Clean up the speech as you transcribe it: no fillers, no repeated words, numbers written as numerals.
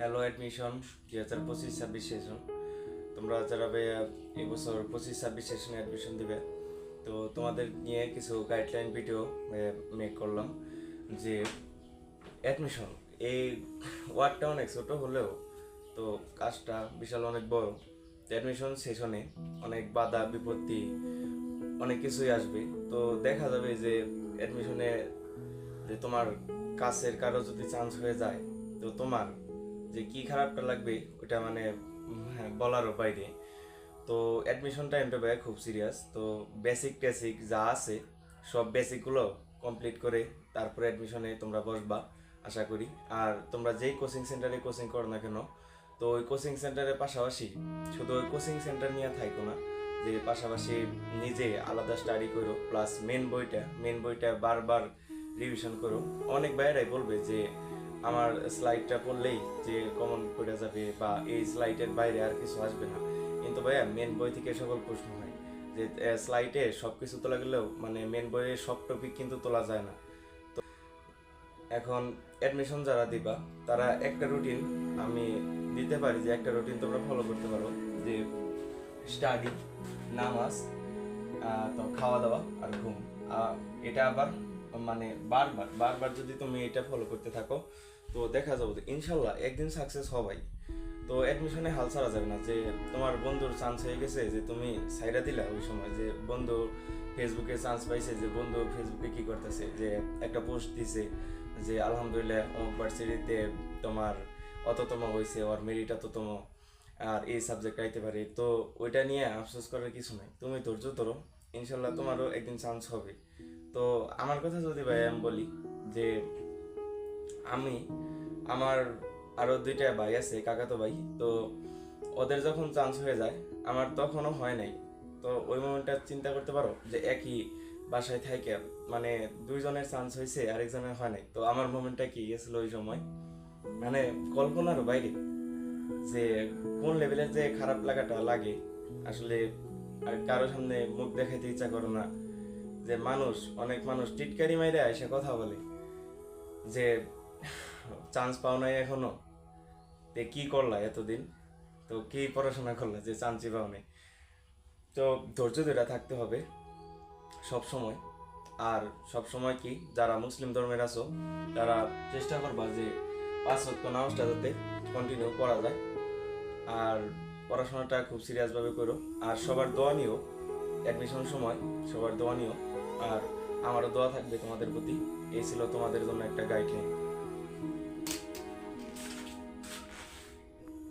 Hello admission 2025-26 session. তোমরা যারা এই বছর 25-26 সেশনে অ্যাডমিশন দিবে, তো তোমাদের নিয়ে কিছু গাইডলাইন ভিডিও মেক করলাম। যে অ্যাডমিশন এই ওয়ার্ডটা অনেক ছোটো হলেও তো কাজটা বিশাল অনেক বড়। অ্যাডমিশন সেশনে অনেক বাধা বিপত্তি অনেক কিছুই আসবে। তো দেখা যাবে যে অ্যাডমিশনে যে তোমার কাছের কারো যদি চান্স হয়ে যায়, তো তোমার যে কি খারাপটা লাগবে ওটা মানে বলারও বাইরে। তো অ্যাডমিশন টাইমটা ভাই খুব সিরিয়াস। তো বেসিক টেসিক যা আছে সব বেসিকগুলো কমপ্লিট করে তারপরে অ্যাডমিশনে তোমরা বসবা আশা করি। আর তোমরা যেই কোচিং সেন্টারে কোচিং করো না কেন, তো ওই কোচিং সেন্টারের পাশাপাশি শুধু ওই কোচিং সেন্টার নিয়ে থাকো না, যে পাশাপাশি নিজে আলাদা স্টাডি করো, প্লাস মেন বইটা বারবার রিভিশন করো। অনেক ভাইয়েরাই বলবে যে আমার স্লাইডটা পড়লেই যে কমন পড়ে যাবে বা এই স্লাইডের বাইরে আর কিছু আসবে না, কিন্তু ভাইয়া মেন বই থেকে সকল প্রশ্ন হয়। যে স্লাইডে সব কিছু তোলা গেলেও মানে মেন বইয়ের সব টপিক কিন্তু তোলা যায় না। তো এখন অ্যাডমিশন যারা দিবা তারা একটা রুটিন আমি দিতে পারি, যে একটা রুটিন তোমরা ফলো করতে পারো, যে স্টাডি, নামাজ, তো খাওয়া দাওয়া আর ঘুম। এটা আবার মানে বারবার বারবার যদি তুমি এটা ফলো করতে থাকো, তো দেখা যাবে যে ইনশাল্লাহ একদিন সাকসেস হবাই। তো অ্যাডমিশনে হাল ছাড়া যাবে না। যে তোমার বন্ধুর চান্স হয়ে গেছে, যে তুমি সাইডা দিলা ওই সময়, যে বন্ধু ফেসবুকে চান্স পাইছে, যে বন্ধু ফেসবুকে কি করতেছে, যে একটা পোস্ট দিছে যে আলহামদুলিল্লাহ অমুক ভার্সিটিতে তোমার অততম হয়েছে, ওর মেরিট অততম, আর এই সাবজেক্ট আইতে পারে। তো ওইটা নিয়ে আফসোস করার কিছু নাই, তুমি ধৈর্য ধরো, ইনশাল্লাহ তোমারও একদিন চান্স হবে। তো আমার কথা যদি ভাই আমি বলি, যে আমি আমার আরো দুইটা ভাই আছে, কাকাতো ভাই। তো ওদের যখন চান্স হয়ে যায়, আমার তখনও হয় নাই। তো ওই মোমেন্টটা চিন্তা করতে পারো, যে একই বাসায় থাইকে মানে দুইজনের চান্স হয়েছে আরেকজনের হয় নাই। তো আমার মোমেন্টটা কি গেছিল ওই সময়, মানে কল্পনার বাইরে। যে কোন লেভেলের যে খারাপ লাগাটা লাগে আসলে, আর কারো সামনে মুখ দেখাইতে ইচ্ছা করে না। যে অনেক মানুষ টিটকারি মাইরে এসে কথা বলে যে চান্স পাও নাই এখনো, তে কি করলা এতদিন, তো কি পড়াশোনা করলা যে চান্সই পাও নাই। তো ধৈর্য ধরে থাকতে হবে সব সময়। আর সব সময় কি, যারা মুসলিম ধর্মের আছো তারা চেষ্টা করবা যে 5 ওয়াক্ত নামাজটা যাতে কন্টিনিউ করা যায়। আর পড়াশোনাটা খুব সিরিয়াসভাবে করো। আর সবার দোয়া নিও অ্যাডমিশন সময়, সবার দোয়া নিও। আর আমারও দোয়া থাকবে তোমাদের প্রতি। এই ছিল তোমাদের জন্য একটা গাইডলাইন।